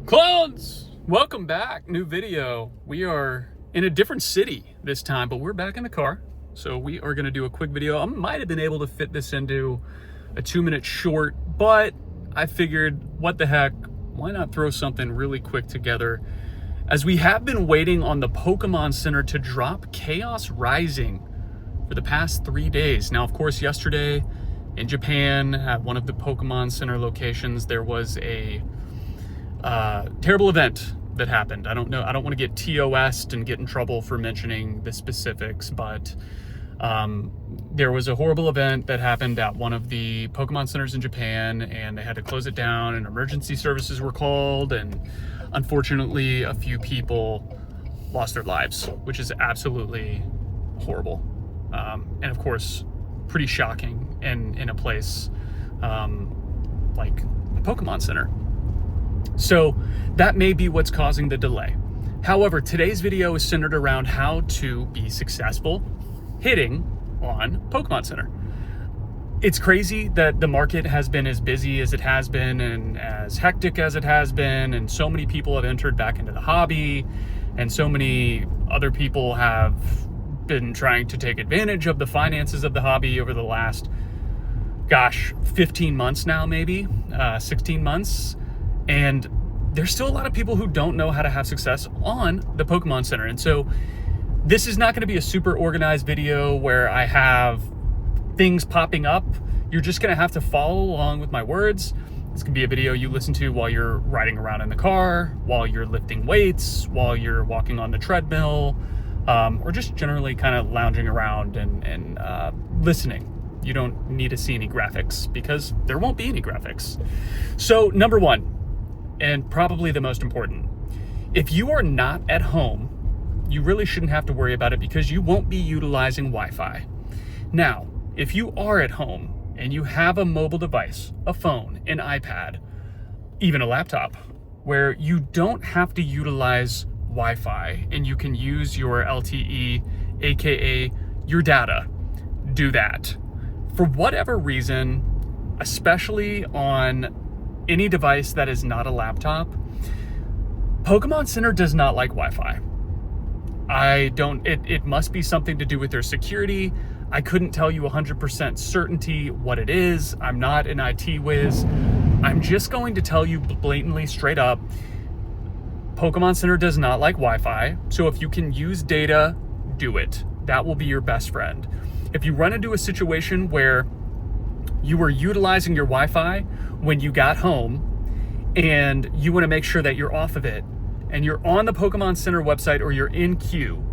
Clones! Welcome back. New video. We are in a different city this time, but we're back in the car. So we are going to do a quick video. I might have been able to fit this into a 2-minute short, but I figured, what the heck, why not throw something really quick together, as we have been waiting on the Pokemon Center to drop Chaos Rising for the past 3 days. Now, of course, yesterday in Japan at one of the Pokemon Center locations, there was a terrible event that happened. I don't want to get TOS'd and get in trouble for mentioning the specifics, but there was a horrible event that happened at one of the Pokemon centers in Japan, and they had to close it down, and emergency services were called, and unfortunately a few people lost their lives, which is absolutely horrible. And of course, pretty shocking in a place like the Pokemon Center. So that may be what's causing the delay. However, today's video is centered around how to be successful hitting on Pokemon Center. It's crazy that the market has been as busy as it has been and as hectic as it has been, and so many people have entered back into the hobby, and so many other people have been trying to take advantage of the finances of the hobby over the last, 15 months now, maybe 16 months. And there's still a lot of people who don't know how to have success on the Pokemon Center. And so this is not going to be a super organized video where I have things popping up. You're just going to have to follow along with my words. This can be a video you listen to while you're riding around in the car, while you're lifting weights, while you're walking on the treadmill, or just generally kind of lounging around and listening. You don't need to see any graphics because there won't be any graphics. So number one, and probably the most important, if you are not at home, you really shouldn't have to worry about it because you won't be utilizing Wi-Fi. Now, if you are at home and you have a mobile device, a phone, an iPad, even a laptop, where you don't have to utilize Wi-Fi and you can use your LTE, aka your data, do that. For whatever reason, especially on any device that is not a laptop, Pokemon Center does not like Wi-Fi. It must be something to do with their security. I couldn't tell you 100% certainty what it is. I'm not an IT whiz. I'm just going to tell you blatantly, straight up, Pokemon Center does not like Wi-Fi. So if you can use data, do it. That will be your best friend. If you run into a situation where you were utilizing your Wi-Fi when you got home and you want to make sure that you're off of it and you're on the Pokemon Center website or you're in queue,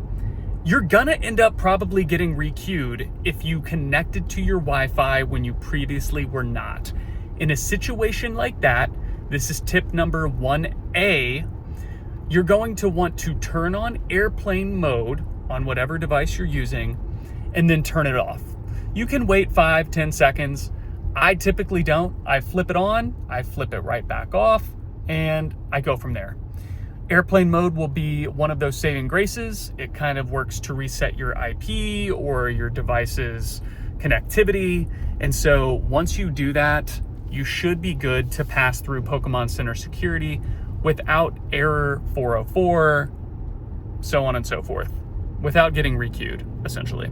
you're gonna end up probably getting re-queued if you connected to your Wi-Fi when you previously were not. In a situation like that, this is tip number 1A, you're going to want to turn on airplane mode on whatever device you're using and then turn it off. You can wait 5-10 seconds. I typically don't. I flip it on, I flip it right back off, and I go from there. Airplane mode will be one of those saving graces. It kind of works to reset your IP or your device's connectivity. And so once you do that, you should be good to pass through Pokemon Center security without error 404, so on and so forth, without getting re-queued, essentially.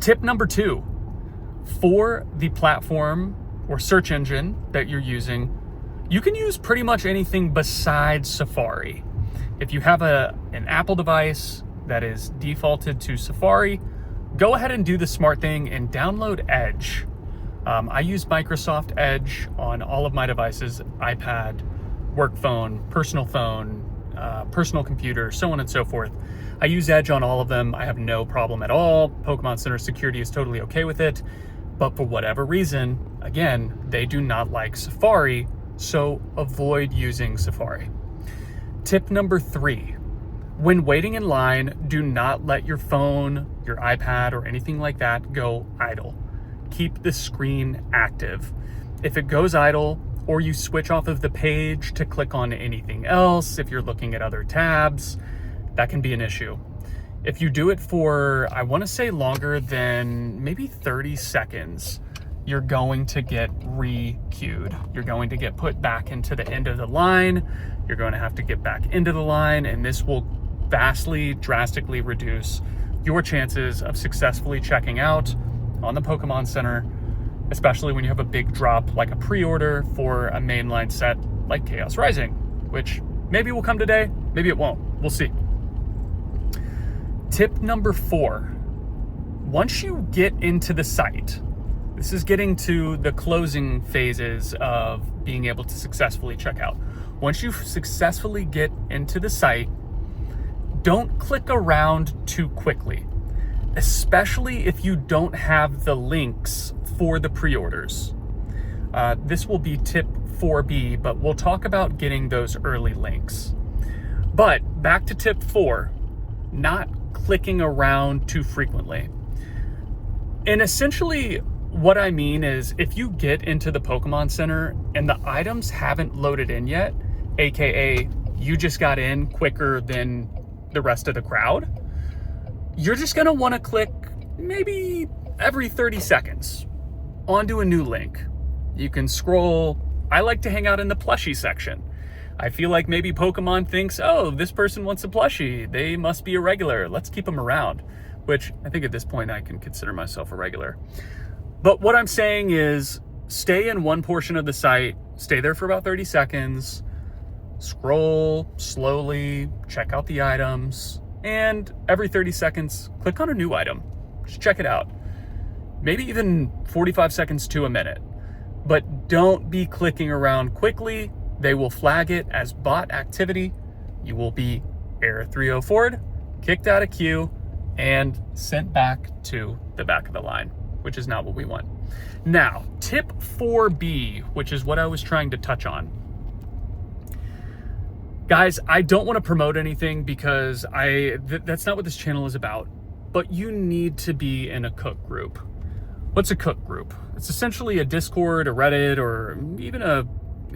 Tip number 2. For the platform or search engine that you're using, you can use pretty much anything besides Safari. If you have an Apple device that is defaulted to Safari, go ahead and do the smart thing and download Edge. I use Microsoft Edge on all of my devices: iPad, work phone, personal computer, so on and so forth. I use Edge on all of them. I have no problem at all. Pokemon Center security is totally okay with it. But for whatever reason, again, they do not like Safari, so avoid using Safari. Tip number 3, when waiting in line, do not let your phone, your iPad, or anything like that go idle. Keep the screen active. If it goes idle, or you switch off of the page to click on anything else, if you're looking at other tabs, that can be an issue. If you do it for, I want to say longer than maybe 30 seconds, you're going to get re-queued. You're going to get put back into the end of the line. You're going to have to get back into the line, and this will vastly, drastically reduce your chances of successfully checking out on the Pokemon Center, especially when you have a big drop like a pre-order for a mainline set like Chaos Rising, which maybe will come today, maybe it won't. We'll see. Tip number 4. Once you get into the site, this is getting to the closing phases of being able to successfully check out. Once you successfully get into the site, don't click around too quickly, especially if you don't have the links for the pre-orders. This will be tip 4B, but we'll talk about getting those early links. But back to tip 4, not clicking around too frequently. And essentially what I mean is if you get into the Pokemon Center and the items haven't loaded in yet, AKA you just got in quicker than the rest of the crowd, you're just gonna wanna click maybe every 30 seconds onto a new link. You can scroll. I like to hang out in the plushie section. I feel like maybe Pokemon thinks, oh, this person wants a plushie. They must be a regular. Let's keep them around, which I think at this point I can consider myself a regular. But what I'm saying is stay in one portion of the site, stay there for about 30 seconds, scroll slowly, check out the items, and every 30 seconds, click on a new item. Just check it out. Maybe even 45 seconds to a minute. But don't be clicking around quickly. They will flag it as bot activity. You will be Error 304'd, kicked out of queue, and sent back to the back of the line, which is not what we want. Now, tip 4B, which is what I was trying to touch on. Guys, I don't want to promote anything because that's not what this channel is about, but you need to be in a cook group. What's a cook group? It's essentially a Discord, a Reddit, or even a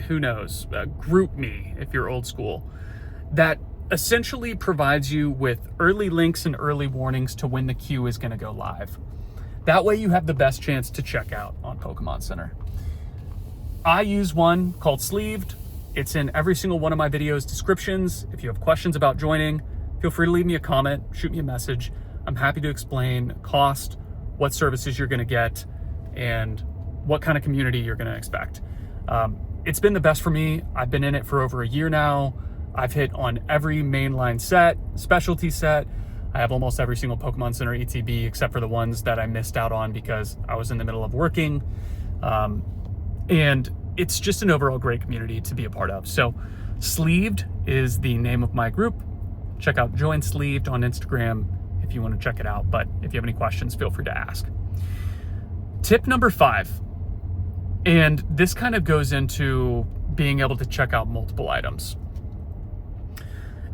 GroupMe, if you're old school, that essentially provides you with early links and early warnings to when the queue is going to go live. That way you have the best chance to check out on Pokemon Center. I use one called Sleeved. It's in every single one of my videos descriptions. If you have questions about joining, feel free to leave me a comment, shoot me a message. I'm happy to explain cost, what services you're going to get, and what kind of community you're going to expect. It's been the best for me. I've been in it for over a year now. I've hit on every mainline set, specialty set. I have almost every single Pokemon Center ETB except for the ones that I missed out on because I was in the middle of working. And it's just an overall great community to be a part of. So Sleeved is the name of my group. Check out Join Sleeved on Instagram if you want to check it out. But if you have any questions, feel free to ask. Tip number 5. And this kind of goes into being able to check out multiple items.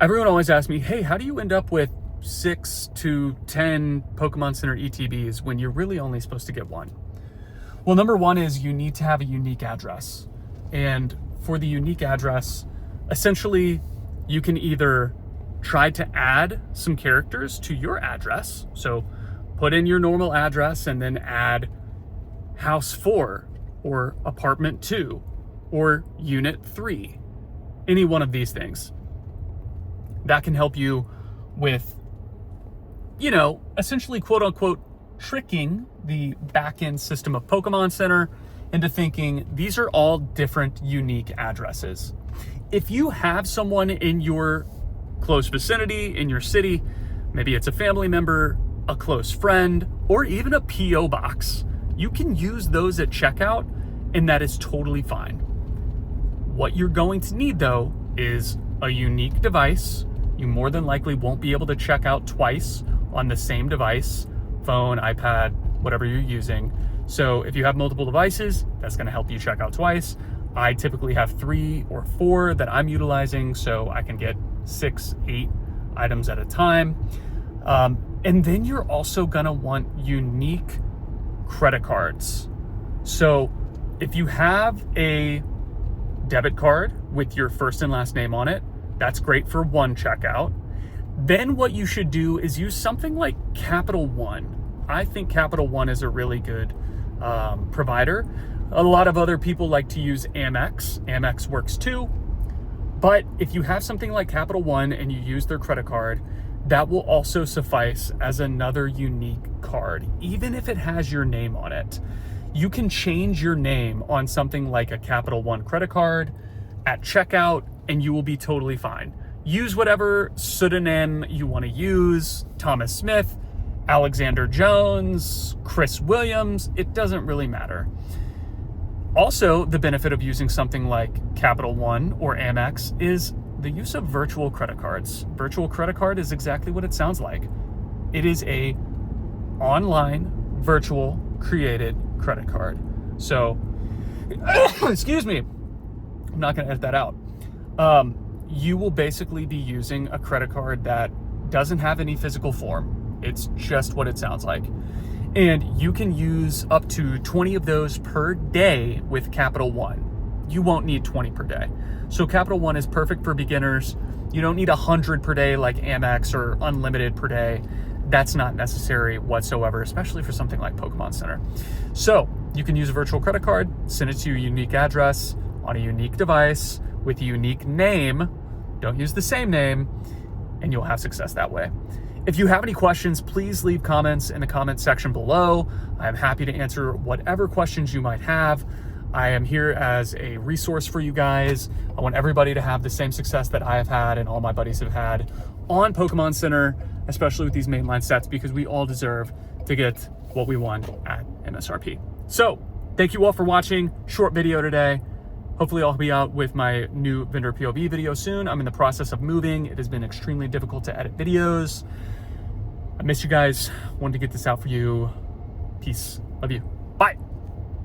Everyone always asks me, hey, how do you end up with 6 to 10 Pokemon Center ETBs when you're really only supposed to get 1? Well, number 1 is you need to have a unique address. And for the unique address, essentially, you can either try to add some characters to your address. So put in your normal address and then add House 4 or Apartment 2 or Unit 3. Any one of these things. That can help you with, essentially quote unquote tricking the back-end system of Pokemon Center into thinking these are all different unique addresses. If you have someone in your close vicinity, in your city, maybe it's a family member, a close friend, or even a PO box, you can use those at checkout, and that is totally fine. What you're going to need though is a unique device. You more than likely won't be able to check out twice on the same device, phone, iPad, whatever you're using. So if you have multiple devices, that's going to help you check out twice. I typically have 3 or 4 that I'm utilizing, so I can get 6, 8 items at a time. And then you're also going to want unique credit cards. So if you have a debit card with your first and last name on it, that's great for one checkout. Then what you should do is use something like Capital One. I think Capital One is a really good provider. A lot of other people like to use Amex. Amex works too. But if you have something like Capital One and you use their credit card, that will also suffice as another unique card, even if it has your name on it. You can change your name on something like a Capital One credit card at checkout, and you will be totally fine. Use whatever pseudonym you want to use, Thomas Smith, Alexander Jones, Chris Williams, it doesn't really matter. Also, the benefit of using something like Capital One or Amex is the use of virtual credit cards. Virtual credit card is exactly what it sounds like. It is a online, virtual, created credit card. So, excuse me, I'm not gonna edit that out. You will basically be using a credit card that doesn't have any physical form. It's just what it sounds like. And you can use up to 20 of those per day with Capital One. You won't need 20 per day. So Capital One is perfect for beginners. You don't need 100 per day like Amex or unlimited per day. That's not necessary whatsoever, especially for something like Pokemon Center. So you can use a virtual credit card, send it to your unique address on a unique device with a unique name. Don't use the same name, and you'll have success that way. If you have any questions, please leave comments in the comment section below. I am happy to answer whatever questions you might have. I am here as a resource for you guys. I want everybody to have the same success that I have had and all my buddies have had on Pokemon Center, especially with these mainline sets, because we all deserve to get what we want at MSRP. So thank you all for watching. Short video today. Hopefully I'll be out with my new vendor POV video soon. I'm in the process of moving. It has been extremely difficult to edit videos. I miss you guys. Wanted to get this out for you. Peace. Love you.